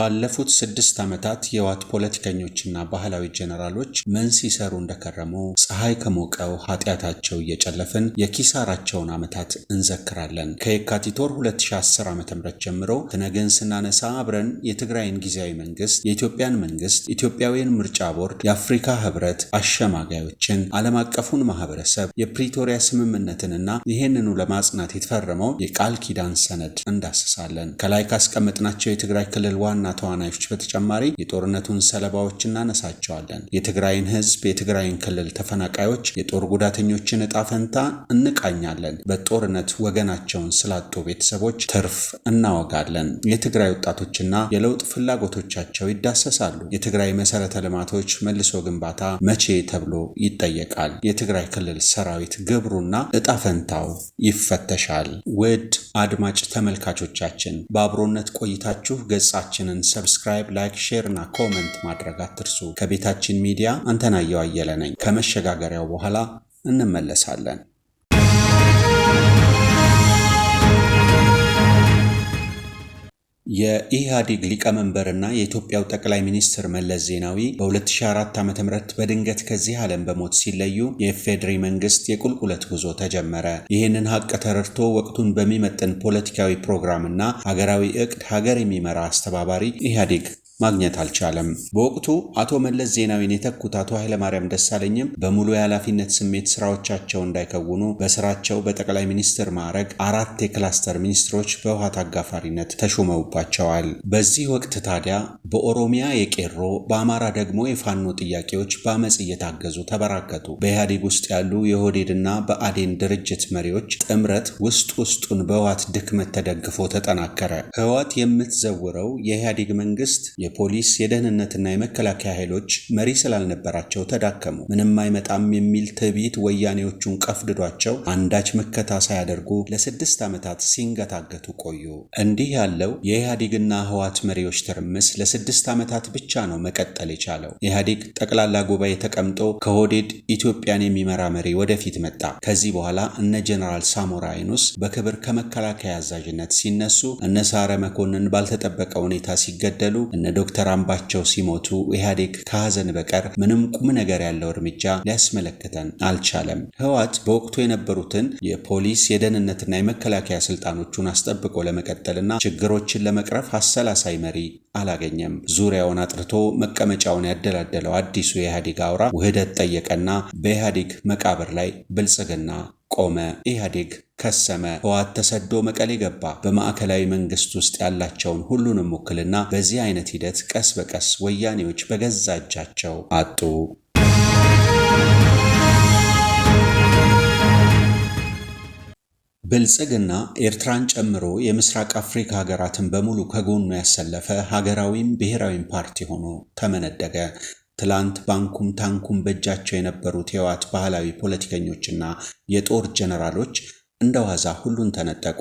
ባለፉት 6 ዓመታት የህወሓት ፖለቲከኞችና ባህላዊ ጀነራሎች ምን ሲሰሩ እንደከረሙ ፀሐይ ከሞቀው ኃጢአታቸው እየጨለፍን የኪሳራቸውን ዓመታት እንዘክራለን። ከየካቲት ወር 2010 ዓ.ም ጀምሮ ትነግን ስናነሳ አብረን የትግራይን ጊዜያዊ መንግስት፣ የኢትዮጵያን መንግስት፣ ኢትዮጵያውያን ምርጫ ቦርድ፣ የአፍሪካ ህብረት አሸማጋዮችን፣ ዓለም አቀፉን ማህበረሰብ፣ የፕሪቶሪያ ስምምነትንና ይህንኑ ለማጽናት የተፈረመው የቃል ኪዳን ሰነድ እንዳስሳለን። ከላይ ካስቀመጥናቸው የትግራይ ክልል ዋና ተዋናዮች በተጨማሪ የጦርነቱን ሰለባዎች እናነሳቸዋለን። የትግራይን ህዝብ፣ የትግራይን ክልል ተፈናቃዮች፣ የጦር ጉዳተኞችን ዕጣ ፈንታ እንቃኛለን። በጦርነት ወገናቸውን ስላጡ ቤተሰቦች ትርፍ እናወጋለን። የትግራይ ወጣቶችና የለውጥ ፍላጎቶቻቸው ይዳሰሳሉ። የትግራይ መሰረተ ልማቶች መልሶ ግንባታ መቼ ተብሎ ይጠየቃል። የትግራይ ክልል ሰራዊት ግብሩና ዕጣ ፈንታው ይፈተሻል። ውድ አድማጭ ተመልካቾቻችን በአብሮነት ቆይታችሁ ገጻችንን ሰብስክራይብ፣ ላይክ፣ ሼር እና ኮመንት ማድረግ አትርሱ። ከቤታችን ሚዲያ አንተነህ አየለ ነኝ። ከመሸጋገሪያው በኋላ እንመለሳለን። የኢህአዴግ ሊቀመንበርና የኢትዮጵያው ጠቅላይ ሚኒስትር መለስ ዜናዊ በ2004 ዓ.ም በድንገት ከዚህ ዓለም በሞት ሲለዩ የኢፌዴሪ መንግስት የቁልቁለት ጉዞ ተጀመረ። ይህንን ሀቅ ተረድቶ ወቅቱን በሚመጥን ፖለቲካዊ ፕሮግራምና ሀገራዊ እቅድ ሀገር የሚመራ አስተባባሪ ኢህአዴግ ማግኘት አልቻለም። በወቅቱ አቶ መለስ ዜናዊን የተኩት አቶ ኃይለማርያም ደሳለኝም በሙሉ የኃላፊነት ስሜት ስራዎቻቸው እንዳይከውኑ በስራቸው በጠቅላይ ሚኒስትር ማዕረግ 4 የክላስተር ሚኒስትሮች በህወሓት አጋፋሪነት ተሾመውባቸዋል። በዚህ ወቅት ታዲያ በኦሮሚያ የቄሮ በአማራ ደግሞ የፋኖ ጥያቄዎች በአመፅ እየታገዙ ተበራከቱ። በኢህአዴግ ውስጥ ያሉ የኦህዴድና በአዴን ድርጅት መሪዎች ጥምረት ውስጡን በህወሓት ድክመት ተደግፎ ተጠናከረ። ህወሓት የምትዘውረው የኢህአዴግ መንግስት የፖሊስ የደህንነትና የመከላከያ ኃይሎች መሪ ስላልነበራቸው ተዳከሙ። ምንም አይመጣም የሚል ትዕቢት ወያኔዎቹን ቀፍድዷቸው አንዳች መከታ ሳያደርጉ ለ6 ዓመታት ሲንገታገቱ ቆዩ። እንዲህ ያለው የኢህአዴግና ህወሓት መሪዎች ትርምስ ለ6 ዓመታት ብቻ ነው መቀጠል የቻለው። ኢህአዴግ ጠቅላላ ጉባኤ ተቀምጦ ከኦህዴድ ኢትዮጵያን የሚመራ መሪ ወደፊት መጣ። ከዚህ በኋላ እነ ጀነራል ሳሞራ አይኑስ በክብር ከመከላከያ አዛዥነት ሲነሱ፣ እነ ሳረ መኮንን ባልተጠበቀ ሁኔታ ሲገደሉ፣ እነ ዶክተር አምባቸው ሲሞቱ ኢህአዴግ ከሐዘን በቀር ምንም ቁም ነገር ያለው እርምጃ ሊያስመለክተን አልቻለም። ህወሓት በወቅቱ የነበሩትን የፖሊስ የደህንነትና የመከላከያ ስልጣኖቹን አስጠብቆ ለመቀጠልና ችግሮችን ለመቅረፍ አሰላሳይ መሪ አላገኘም። ዙሪያውን አጥርቶ መቀመጫውን ያደላደለው አዲሱ የኢህአዴግ አውራ ውህደት ጠየቀና በኢህአዴግ መቃብር ላይ ብልጽግና ቆመ። ኢህአዴግ ከሰመ። ህወሓት ተሰዶ መቀሌ ገባ። በማዕከላዊ መንግስት ውስጥ ያላቸውን ሁሉንም ውክልና በዚህ አይነት ሂደት ቀስ በቀስ ወያኔዎች በገዛ እጃቸው አጡ። ብልጽግና ኤርትራን ጨምሮ የምስራቅ አፍሪካ ሀገራትን በሙሉ ከጎኑ ያሰለፈ ሀገራዊም ብሔራዊም ፓርቲ ሆኖ ተመነደገ። ትላንት ባንኩም ታንኩም በእጃቸው የነበሩት የህወሓት ባህላዊ ፖለቲከኞችና የጦር ጀነራሎች እንደዋዛ ሁሉን ተነጠቁ።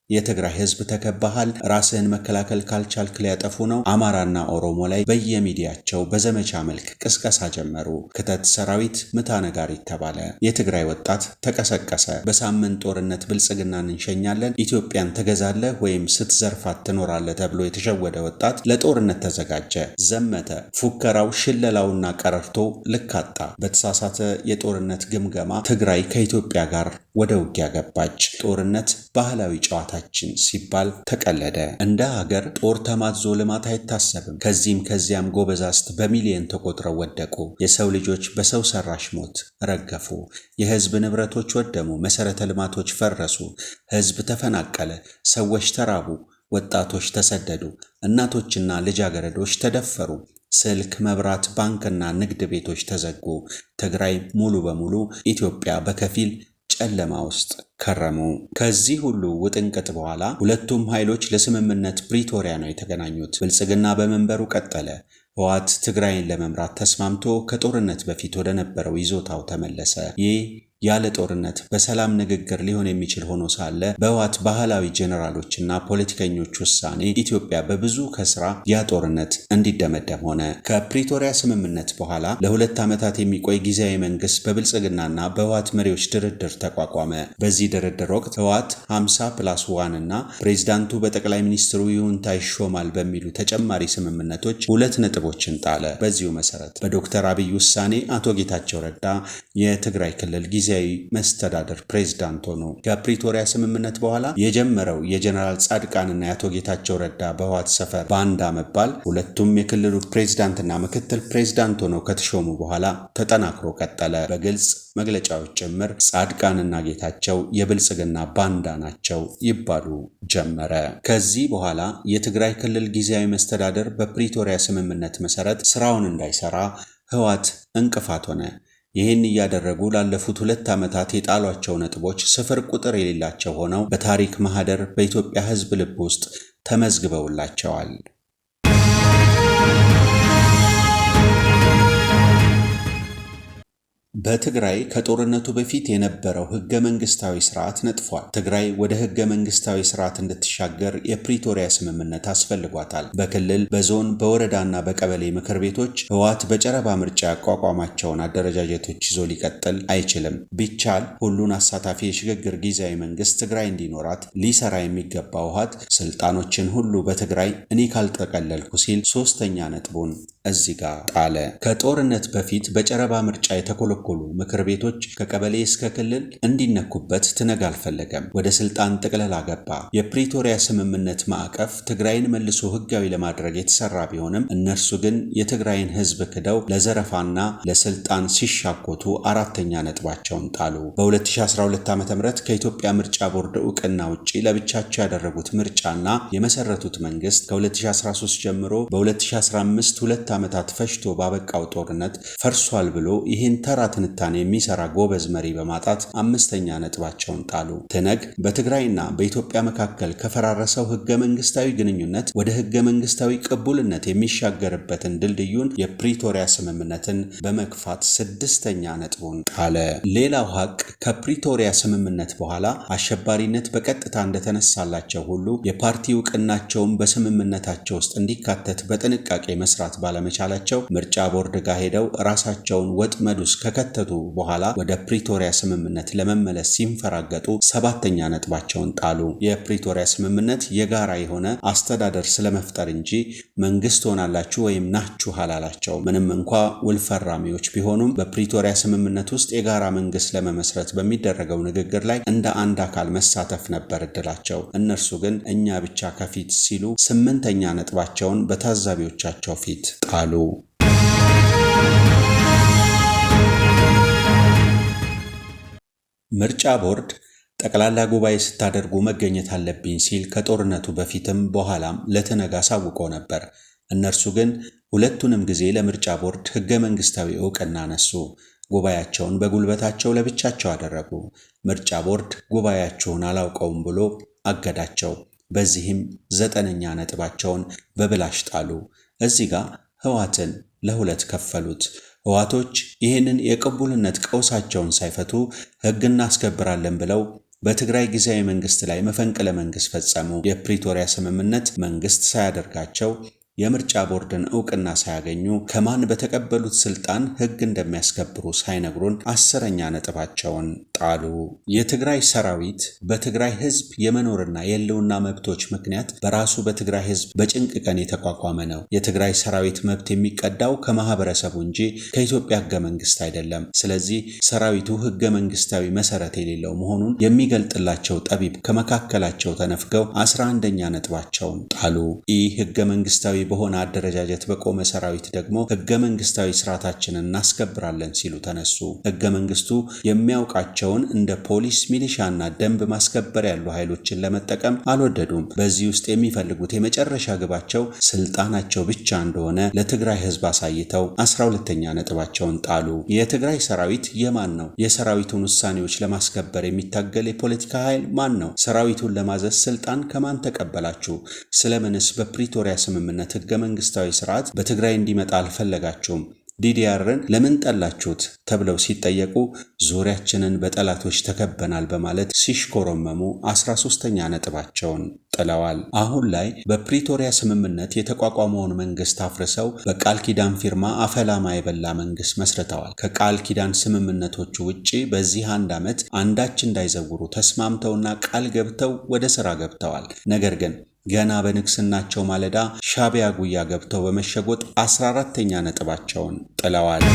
የትግራይ ህዝብ ተከባሃል፣ ራስህን መከላከል ካልቻልክ ሊያጠፉ ነው፣ አማራና ኦሮሞ ላይ በየሚዲያቸው በዘመቻ መልክ ቅስቀሳ ጀመሩ። ክተት ሰራዊት፣ ምታ ነጋሪት ተባለ። የትግራይ ወጣት ተቀሰቀሰ። በሳምንት ጦርነት ብልጽግናን እንሸኛለን፣ ኢትዮጵያን ትገዛለህ ወይም ስትዘርፋት ትኖራለህ ተብሎ የተሸወደ ወጣት ለጦርነት ተዘጋጀ፣ ዘመተ። ፉከራው፣ ሽለላውና ቀረርቶ ልክ አጣ። በተሳሳተ የጦርነት ግምገማ ትግራይ ከኢትዮጵያ ጋር ወደ ውጊያ ገባች። ጦርነት ባህላዊ ጨዋታችን ሲባል ተቀለደ። እንደ ሀገር ጦር ተማዞ ልማት አይታሰብም። ከዚህም ከዚያም ጎበዛዝት በሚሊዮን ተቆጥረው ወደቁ። የሰው ልጆች በሰው ሰራሽ ሞት ረገፉ። የህዝብ ንብረቶች ወደሙ። መሰረተ ልማቶች ፈረሱ። ህዝብ ተፈናቀለ። ሰዎች ተራቡ። ወጣቶች ተሰደዱ። እናቶችና ልጃገረዶች ተደፈሩ። ስልክ፣ መብራት፣ ባንክና ንግድ ቤቶች ተዘጉ። ትግራይ ሙሉ በሙሉ፣ ኢትዮጵያ በከፊል ጨለማ ውስጥ ከረሙ። ከዚህ ሁሉ ውጥንቅጥ በኋላ ሁለቱም ኃይሎች ለስምምነት ፕሪቶሪያ ነው የተገናኙት። ብልጽግና በመንበሩ ቀጠለ። ህወሓት ትግራይን ለመምራት ተስማምቶ ከጦርነት በፊት ወደ ነበረው ይዞታው ተመለሰ። ይህ ያለ ጦርነት በሰላም ንግግር ሊሆን የሚችል ሆኖ ሳለ በህወሓት ባህላዊ ጄኔራሎችና ፖለቲከኞች ውሳኔ ኢትዮጵያ በብዙ ከስራ ያ ጦርነት እንዲደመደም ሆነ። ከፕሪቶሪያ ስምምነት በኋላ ለ2 ዓመታት የሚቆይ ጊዜያዊ መንግስት በብልጽግናና በህወሓት መሪዎች ድርድር ተቋቋመ። በዚህ ድርድር ወቅት ህወሓት 50+1 እና ፕሬዝዳንቱ በጠቅላይ ሚኒስትሩ ይሁንታ ይሾማል በሚሉ ተጨማሪ ስምምነቶች 2 ነጥቦችን ጣለ። በዚሁ መሰረት በዶክተር አብይ ውሳኔ አቶ ጌታቸው ረዳ የትግራይ ክልል ጊዜያዊ መስተዳደር ፕሬዝዳንት ሆኖ ከፕሪቶሪያ ስምምነት በኋላ የጀመረው የጀነራል ጻድቃንና የአቶ ጌታቸው ረዳ በህወሓት ሰፈር ባንዳ መባል ሁለቱም የክልሉ ፕሬዝዳንትና ምክትል ፕሬዝዳንት ሆነው ከተሾሙ በኋላ ተጠናክሮ ቀጠለ። በግልጽ መግለጫዎች ጭምር ጻድቃንና ጌታቸው የብልጽግና ባንዳ ናቸው ይባሉ ጀመረ። ከዚህ በኋላ የትግራይ ክልል ጊዜያዊ መስተዳደር በፕሪቶሪያ ስምምነት መሰረት ስራውን እንዳይሰራ ህወሓት እንቅፋት ሆነ። ይህን እያደረጉ ላለፉት 2 ዓመታት የጣሏቸው ነጥቦች ስፍር ቁጥር የሌላቸው ሆነው በታሪክ ማህደር በኢትዮጵያ ህዝብ ልብ ውስጥ ተመዝግበውላቸዋል። በትግራይ ከጦርነቱ በፊት የነበረው ህገ መንግስታዊ ስርዓት ነጥፏል። ትግራይ ወደ ህገ መንግስታዊ ስርዓት እንድትሻገር የፕሪቶሪያ ስምምነት አስፈልጓታል። በክልል በዞን በወረዳና በቀበሌ ምክር ቤቶች ህወሓት በጨረባ ምርጫ ያቋቋማቸውን አደረጃጀቶች ይዞ ሊቀጥል አይችልም። ቢቻል ሁሉን አሳታፊ የሽግግር ጊዜያዊ መንግስት ትግራይ እንዲኖራት ሊሰራ የሚገባው ህወሓት ስልጣኖችን ሁሉ በትግራይ እኔ ካልጠቀለልኩ ሲል 3ኛ ነጥቡን እዚህ ጋር ጣለ። ከጦርነት በፊት በጨረባ ምርጫ የተኮለኮሉ ምክር ቤቶች ከቀበሌ እስከ ክልል እንዲነኩበት ትነግ አልፈለገም። ወደ ስልጣን ጥቅለላ ገባ። የፕሪቶሪያ ስምምነት ማዕቀፍ ትግራይን መልሶ ህጋዊ ለማድረግ የተሰራ ቢሆንም እነርሱ ግን የትግራይን ህዝብ ክደው ለዘረፋና ለስልጣን ሲሻኮቱ 4ኛ ነጥባቸውን ጣሉ። በ2012 ዓ.ም ከኢትዮጵያ ምርጫ ቦርድ እውቅና ውጪ ለብቻቸው ያደረጉት ምርጫና የመሰረቱት መንግስት ከ2013 ጀምሮ በ2015 2 ዓመታት ፈጅቶ ባበቃው ጦርነት ፈርሷል ብሎ ይህን ተራ ትንታኔ የሚሰራ ጎበዝ መሪ በማጣት 5ኛ ነጥባቸውን ጣሉ። ትነግ በትግራይና በኢትዮጵያ መካከል ከፈራረሰው ህገ መንግስታዊ ግንኙነት ወደ ህገ መንግስታዊ ቅቡልነት የሚሻገርበትን ድልድዩን የፕሪቶሪያ ስምምነትን በመግፋት 6ኛ ነጥቡን ጣለ። ሌላው ሀቅ ከፕሪቶሪያ ስምምነት በኋላ አሸባሪነት በቀጥታ እንደተነሳላቸው ሁሉ የፓርቲ እውቅናቸውን በስምምነታቸው ውስጥ እንዲካተት በጥንቃቄ መስራት ባለመቻላቸው ምርጫ ቦርድ ጋር ሄደው ራሳቸውን ወጥመድ ውስጥ ከከተቱ በኋላ ወደ ፕሪቶሪያ ስምምነት ለመመለስ ሲንፈራገጡ 7ኛ ነጥባቸውን ጣሉ። የፕሪቶሪያ ስምምነት የጋራ የሆነ አስተዳደር ስለመፍጠር እንጂ መንግስት ሆናላችሁ ወይም ናችሁ አላላቸው። ምንም እንኳ ውል ፈራሚዎች ቢሆኑም በፕሪቶሪያ ስምምነት ውስጥ የጋራ መንግስት ለመመስረት በሚደረገው ንግግር ላይ እንደ አንድ አካል መሳተፍ ነበር እድላቸው። እነርሱ ግን እኛ ብቻ ከፊት ሲሉ 8ኛ ነጥባቸውን በታዛቢዎቻቸው ፊት ጣሉ። ምርጫ ቦርድ ጠቅላላ ጉባኤ ስታደርጉ መገኘት አለብኝ ሲል ከጦርነቱ በፊትም በኋላም ለትነግ አሳውቆ ነበር። እነርሱ ግን ሁለቱንም ጊዜ ለምርጫ ቦርድ ህገ መንግስታዊ እውቅና ነሱ። ጉባኤያቸውን በጉልበታቸው ለብቻቸው አደረጉ። ምርጫ ቦርድ ጉባኤያቸውን አላውቀውም ብሎ አገዳቸው። በዚህም 9ኛ ነጥባቸውን በብላሽ ጣሉ። እዚህ ጋር ህወሓትን ለ2 ከፈሉት። ህወሓቶች ይህንን የቅቡልነት ቀውሳቸውን ሳይፈቱ ህግ እናስከብራለን ብለው በትግራይ ጊዜያዊ መንግስት ላይ መፈንቅለ መንግስት ፈጸሙ። የፕሪቶሪያ ስምምነት መንግስት ሳያደርጋቸው የምርጫ ቦርድን እውቅና ሳያገኙ ከማን በተቀበሉት ስልጣን ህግ እንደሚያስከብሩ ሳይነግሩን 10ኛ ነጥባቸውን ጣሉ። የትግራይ ሰራዊት በትግራይ ህዝብ የመኖርና የህልውና መብቶች ምክንያት በራሱ በትግራይ ህዝብ በጭንቅ ቀን የተቋቋመ ነው። የትግራይ ሰራዊት መብት የሚቀዳው ከማህበረሰቡ እንጂ ከኢትዮጵያ ህገ መንግስት አይደለም። ስለዚህ ሰራዊቱ ህገ መንግስታዊ መሰረት የሌለው መሆኑን የሚገልጥላቸው ጠቢብ ከመካከላቸው ተነፍገው 11ኛ ነጥባቸውን ጣሉ። ይህ ህገ መንግስታዊ በሆነ አደረጃጀት በቆመ ሰራዊት ደግሞ ህገ መንግስታዊ ስርዓታችንን እናስከብራለን ሲሉ ተነሱ። ህገ መንግስቱ የሚያውቃቸውን እንደ ፖሊስ፣ ሚሊሻና ደንብ ማስከበር ያሉ ኃይሎችን ለመጠቀም አልወደዱም። በዚህ ውስጥ የሚፈልጉት የመጨረሻ ግባቸው ስልጣናቸው ብቻ እንደሆነ ለትግራይ ህዝብ አሳይተው 12ኛ ነጥባቸውን ጣሉ። የትግራይ ሰራዊት የማን ነው? የሰራዊቱን ውሳኔዎች ለማስከበር የሚታገል የፖለቲካ ኃይል ማን ነው? ሰራዊቱን ለማዘዝ ስልጣን ከማን ተቀበላችሁ? ስለምንስ በፕሪቶሪያ ስምምነት ህገ መንግስታዊ ስርዓት በትግራይ እንዲመጣ አልፈለጋችሁም? ዲዲአርን ለምን ጠላችሁት ተብለው ሲጠየቁ ዙሪያችንን በጠላቶች ተከበናል በማለት ሲሽኮረመሙ 13ኛ ነጥባቸውን ጥለዋል። አሁን ላይ በፕሪቶሪያ ስምምነት የተቋቋመውን መንግስት አፍርሰው በቃል ኪዳን ፊርማ አፈላማ የበላ መንግስት መስርተዋል። ከቃል ኪዳን ስምምነቶቹ ውጪ በዚህ አንድ ዓመት አንዳች እንዳይዘውሩ ተስማምተውና ቃል ገብተው ወደ ሥራ ገብተዋል። ነገር ግን ገና በንግስናቸው ማለዳ ሻዕቢያ ጉያ ገብተው በመሸጎጥ 14ኛ ነጥባቸውን ጥለዋል።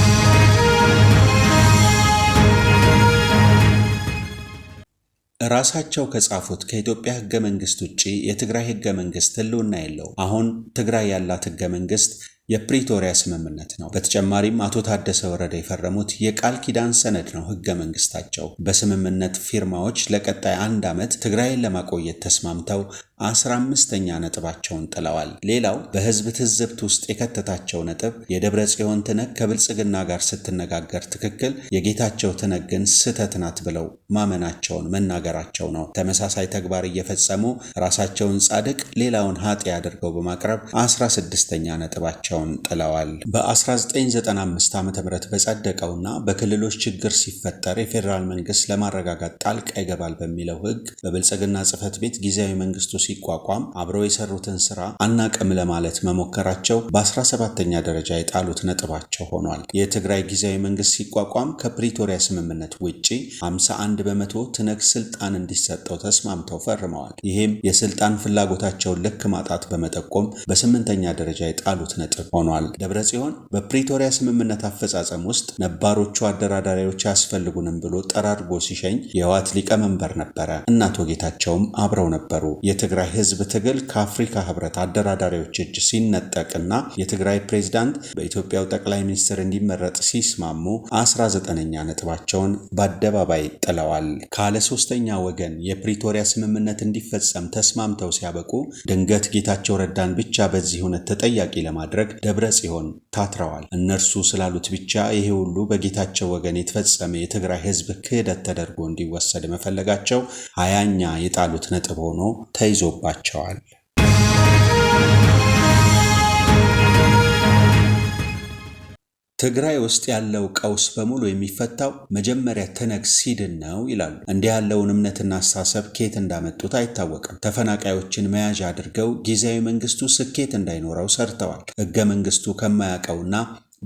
ራሳቸው ከጻፉት ከኢትዮጵያ ሕገ መንግስት ውጪ የትግራይ ሕገ መንግስት ህልውና የለው። አሁን ትግራይ ያላት ሕገ መንግስት የፕሪቶሪያ ስምምነት ነው። በተጨማሪም አቶ ታደሰ ወረደ የፈረሙት የቃል ኪዳን ሰነድ ነው ሕገ መንግስታቸው። በስምምነት ፊርማዎች ለቀጣይ አንድ ዓመት ትግራይን ለማቆየት ተስማምተው 15ኛ ነጥባቸውን ጥለዋል። ሌላው በህዝብ ትዝብት ውስጥ የከተታቸው ነጥብ የደብረ ጽዮን ትነግ ከብልጽግና ጋር ስትነጋገር ትክክል፣ የጌታቸው ትነግ ግን ስህተት ናት ብለው ማመናቸውን መናገራቸው ነው። ተመሳሳይ ተግባር እየፈጸሙ ራሳቸውን ጻድቅ ሌላውን ኃጢ አድርገው በማቅረብ 16ኛ ነጥባቸውን ጥለዋል። በ1995 ዓ.ም በጸደቀውና በክልሎች ችግር ሲፈጠር የፌዴራል መንግስት ለማረጋጋት ጣልቃ ይገባል በሚለው ህግ በብልጽግና ጽህፈት ቤት ጊዜያዊ መንግስቱ ሲቋቋም አብረው የሰሩትን ስራ አናቅም ለማለት መሞከራቸው በ17ኛ ደረጃ የጣሉት ነጥባቸው ሆኗል። የትግራይ ጊዜያዊ መንግስት ሲቋቋም ከፕሪቶሪያ ስምምነት ውጪ 51 በመቶ ትነግ ስልጣን እንዲሰጠው ተስማምተው ፈርመዋል። ይህም የስልጣን ፍላጎታቸውን ልክ ማጣት በመጠቆም በ8ኛ ደረጃ የጣሉት ነጥብ ሆኗል። ደብረ ጽዮን በፕሪቶሪያ ስምምነት አፈጻጸም ውስጥ ነባሮቹ አደራዳሪዎች ያስፈልጉንም ብሎ ጠራርጎ ሲሸኝ የህወሓት ሊቀመንበር ነበረ። እና አቶ ጌታቸውም አብረው ነበሩ። የትግራይ ህዝብ ትግል ከአፍሪካ ህብረት አደራዳሪዎች እጅ ሲነጠቅና የትግራይ ፕሬዝዳንት በኢትዮጵያው ጠቅላይ ሚኒስትር እንዲመረጥ ሲስማሙ 19ኛ ነጥባቸውን በአደባባይ ጥለዋል። ካለ ሶስተኛ ወገን የፕሪቶሪያ ስምምነት እንዲፈጸም ተስማምተው ሲያበቁ ድንገት ጌታቸው ረዳን ብቻ በዚህ ሁነት ተጠያቂ ለማድረግ ደብረ ጽዮን ታትረዋል። እነርሱ ስላሉት ብቻ ይሄ ሁሉ በጌታቸው ወገን የተፈጸመ የትግራይ ህዝብ ክህደት ተደርጎ እንዲወሰድ መፈለጋቸው 20ኛ የጣሉት ነጥብ ሆኖ ተይዞባቸዋል። ትግራይ ውስጥ ያለው ቀውስ በሙሉ የሚፈታው መጀመሪያ ትነግ ሲድን ነው ይላሉ። እንዲህ ያለውን እምነትና አስተሳሰብ ከየት እንዳመጡት አይታወቅም። ተፈናቃዮችን መያዣ አድርገው ጊዜያዊ መንግስቱ ስኬት እንዳይኖረው ሰርተዋል። ሕገ መንግስቱ ከማያውቀውና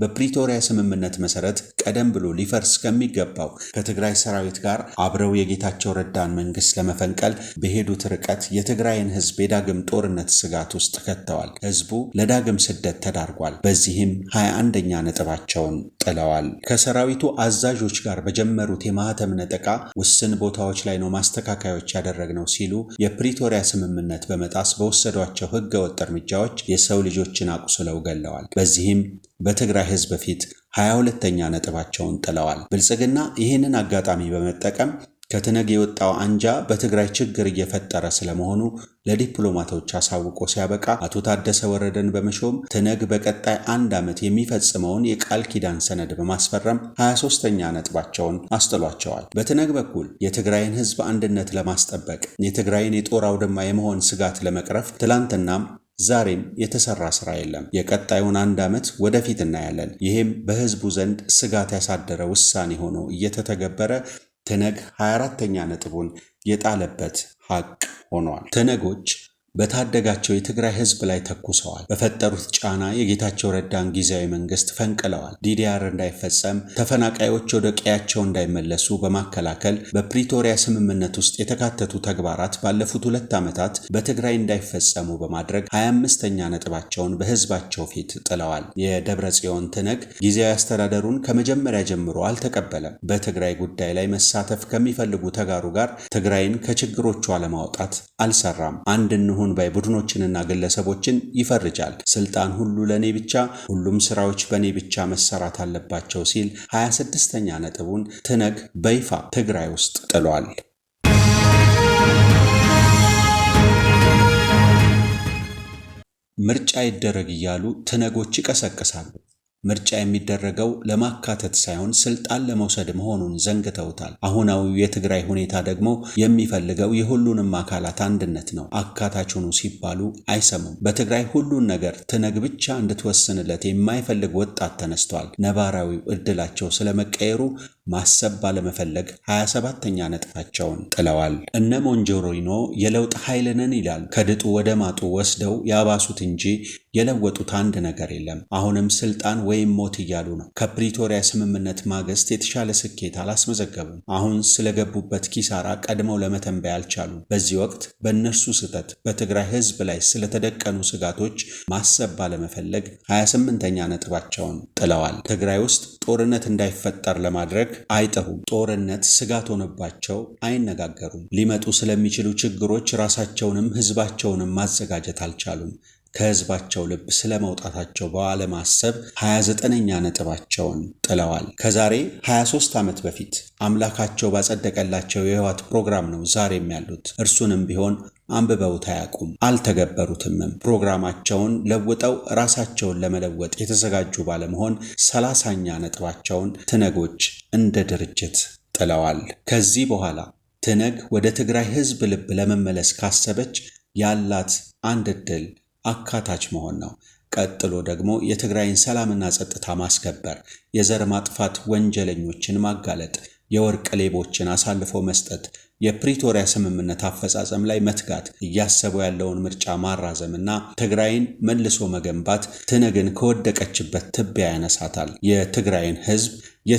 በፕሪቶሪያ ስምምነት መሰረት ቀደም ብሎ ሊፈርስ ከሚገባው ከትግራይ ሰራዊት ጋር አብረው የጌታቸው ረዳን መንግስት ለመፈንቀል በሄዱት ርቀት የትግራይን ህዝብ የዳግም ጦርነት ስጋት ውስጥ ከተዋል። ህዝቡ ለዳግም ስደት ተዳርጓል። በዚህም 21ኛ ነጥባቸውን ጥለዋል። ከሰራዊቱ አዛዦች ጋር በጀመሩት የማህተም ነጠቃ ውስን ቦታዎች ላይ ነው ማስተካከያዎች ያደረግነው ሲሉ የፕሪቶሪያ ስምምነት በመጣስ በወሰዷቸው ህገወጥ እርምጃዎች የሰው ልጆችን አቁስለው ገለዋል። በዚህም በትግራይ ህዝብ ፊት 22ኛ ነጥባቸውን ጥለዋል። ብልጽግና ይህንን አጋጣሚ በመጠቀም ከትነግ የወጣው አንጃ በትግራይ ችግር እየፈጠረ ስለመሆኑ ለዲፕሎማቶች አሳውቆ ሲያበቃ አቶ ታደሰ ወረደን በመሾም ትነግ በቀጣይ አንድ ዓመት የሚፈጽመውን የቃል ኪዳን ሰነድ በማስፈረም 23ኛ ነጥባቸውን አስጥሏቸዋል። በትነግ በኩል የትግራይን ህዝብ አንድነት ለማስጠበቅ የትግራይን የጦር አውድማ የመሆን ስጋት ለመቅረፍ ትላንትናም ዛሬም የተሰራ ስራ የለም። የቀጣዩን አንድ ዓመት ወደፊት እናያለን። ይህም በህዝቡ ዘንድ ስጋት ያሳደረ ውሳኔ ሆኖ እየተተገበረ ትነግ 24ኛ ነጥቡን የጣለበት ሐቅ ሆኗል። ትነጎች በታደጋቸው የትግራይ ህዝብ ላይ ተኩሰዋል። በፈጠሩት ጫና የጌታቸው ረዳን ጊዜያዊ መንግስት ፈንቅለዋል። ዲዲአር እንዳይፈጸም፣ ተፈናቃዮች ወደ ቀያቸው እንዳይመለሱ በማከላከል በፕሪቶሪያ ስምምነት ውስጥ የተካተቱ ተግባራት ባለፉት 2 ዓመታት በትግራይ እንዳይፈጸሙ በማድረግ 25ኛ ነጥባቸውን በህዝባቸው ፊት ጥለዋል። የደብረ ጽዮን ትነግ ጊዜያዊ አስተዳደሩን ከመጀመሪያ ጀምሮ አልተቀበለም። በትግራይ ጉዳይ ላይ መሳተፍ ከሚፈልጉ ተጋሩ ጋር ትግራይን ከችግሮቿ ለማውጣት አልሰራም። አንድንሁ ባይ ቡድኖችንና ግለሰቦችን ይፈርጃል። ስልጣን ሁሉ ለኔ ብቻ፣ ሁሉም ስራዎች በኔ ብቻ መሰራት አለባቸው ሲል 26ኛ ነጥቡን ትነግ በይፋ ትግራይ ውስጥ ጥሏል። ምርጫ ይደረግ እያሉ ትነጎች ይቀሰቅሳሉ። ምርጫ የሚደረገው ለማካተት ሳይሆን ስልጣን ለመውሰድ መሆኑን ዘንግተውታል። አሁናዊው የትግራይ ሁኔታ ደግሞ የሚፈልገው የሁሉንም አካላት አንድነት ነው። አካታች ሁኑ ሲባሉ አይሰሙም። በትግራይ ሁሉን ነገር ትነግ ብቻ እንድትወስንለት የማይፈልግ ወጣት ተነስቷል። ነባራዊው እድላቸው ስለመቀየሩ ማሰብ ባለመፈለግ 27ኛ ነጥባቸውን ጥለዋል። እነ ሞንጆሪኖ የለውጥ ኃይል ነን ይላል። ከድጡ ወደ ማጡ ወስደው ያባሱት እንጂ የለወጡት አንድ ነገር የለም። አሁንም ስልጣን ወይም ሞት እያሉ ነው። ከፕሪቶሪያ ስምምነት ማግስት የተሻለ ስኬት አላስመዘገቡም። አሁን ስለገቡበት ኪሳራ ቀድመው ለመተንበይ አልቻሉም። በዚህ ወቅት በእነርሱ ስህተት በትግራይ ሕዝብ ላይ ስለተደቀኑ ስጋቶች ማሰብ ባለመፈለግ 28ኛ ነጥባቸውን ጥለዋል። ትግራይ ውስጥ ጦርነት እንዳይፈጠር ለማድረግ አይጠሩም። ጦርነት ስጋት ሆነባቸው አይነጋገሩም። ሊመጡ ስለሚችሉ ችግሮች ራሳቸውንም ሕዝባቸውንም ማዘጋጀት አልቻሉም። ከህዝባቸው ልብ ስለመውጣታቸው ባለማሰብ 29ኛ ነጥባቸውን ጥለዋል። ከዛሬ 23 ዓመት በፊት አምላካቸው ባጸደቀላቸው የህይወት ፕሮግራም ነው ዛሬም ያሉት። እርሱንም ቢሆን አንብበውት አያውቁም፣ አልተገበሩትምም። ፕሮግራማቸውን ለውጠው ራሳቸውን ለመለወጥ የተዘጋጁ ባለመሆን 30ኛ ነጥባቸውን ትነጎች እንደ ድርጅት ጥለዋል። ከዚህ በኋላ ትነግ ወደ ትግራይ ህዝብ ልብ ለመመለስ ካሰበች ያላት አንድ ዕድል አካታች መሆን ነው። ቀጥሎ ደግሞ የትግራይን ሰላምና ጸጥታ ማስከበር፣ የዘር ማጥፋት ወንጀለኞችን ማጋለጥ፣ የወርቅ ሌቦችን አሳልፎ መስጠት፣ የፕሪቶሪያ ስምምነት አፈጻጸም ላይ መትጋት፣ እያሰቡ ያለውን ምርጫ ማራዘምና ትግራይን መልሶ መገንባት ትነግን ከወደቀችበት ትቢያ ያነሳታል። የትግራይን ህዝብ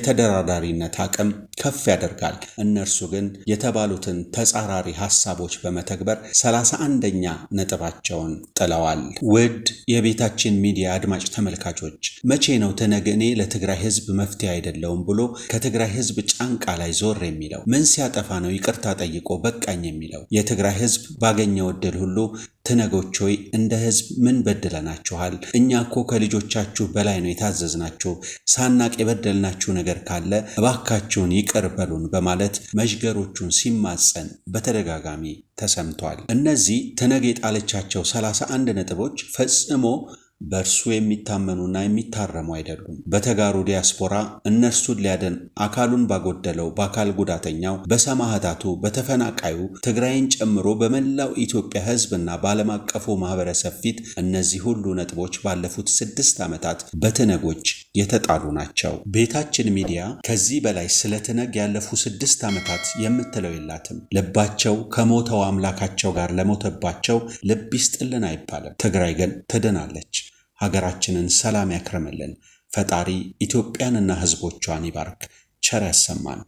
የተደራዳሪነት አቅም ከፍ ያደርጋል። እነርሱ ግን የተባሉትን ተጻራሪ ሐሳቦች በመተግበር 31ኛ ነጥባቸውን ጥለዋል። ውድ የቤታችን ሚዲያ አድማጭ ተመልካቾች፣ መቼ ነው ትነግ እኔ ለትግራይ ህዝብ መፍትሄ አይደለውም ብሎ ከትግራይ ህዝብ ጫንቃ ላይ ዞር የሚለው? ምን ሲያጠፋ ነው ይቅርታ ጠይቆ በቃኝ የሚለው? የትግራይ ህዝብ ባገኘው ዕድል ሁሉ ትነጎች ሆይ እንደ ህዝብ ምን በድለናችኋል? እኛ እኮ ከልጆቻችሁ በላይ ነው የታዘዝናችሁ። ሳናቅ የበደልናችሁ ነገር ካለ እባካችሁን ይቅር በሉን በማለት መዥገሮቹን ሲማጸን በተደጋጋሚ ተሰምቷል። እነዚህ ትነግ የጣለቻቸው 31 ነጥቦች ፈጽሞ በእርሱ የሚታመኑና የሚታረሙ አይደሉም። በተጋሩ ዲያስፖራ እነርሱን ሊያድን አካሉን ባጎደለው፣ በአካል ጉዳተኛው፣ በሰማዕታቱ፣ በተፈናቃዩ ትግራይን ጨምሮ በመላው ኢትዮጵያ ህዝብና በዓለም አቀፉ ማህበረሰብ ፊት እነዚህ ሁሉ ነጥቦች ባለፉት 6 ዓመታት በትነጎች የተጣሉ ናቸው። ቤታችን ሚዲያ ከዚህ በላይ ስለ ትነግ ያለፉ 6 ዓመታት የምትለው የላትም። ልባቸው ከሞተው አምላካቸው ጋር ለሞተባቸው ልብ ይስጥልን አይባልም። ትግራይ ግን ትድናለች። ሀገራችንን ሰላም ያክረምልን። ፈጣሪ ኢትዮጵያንና ህዝቦቿን ይባርክ። ቸር ያሰማን።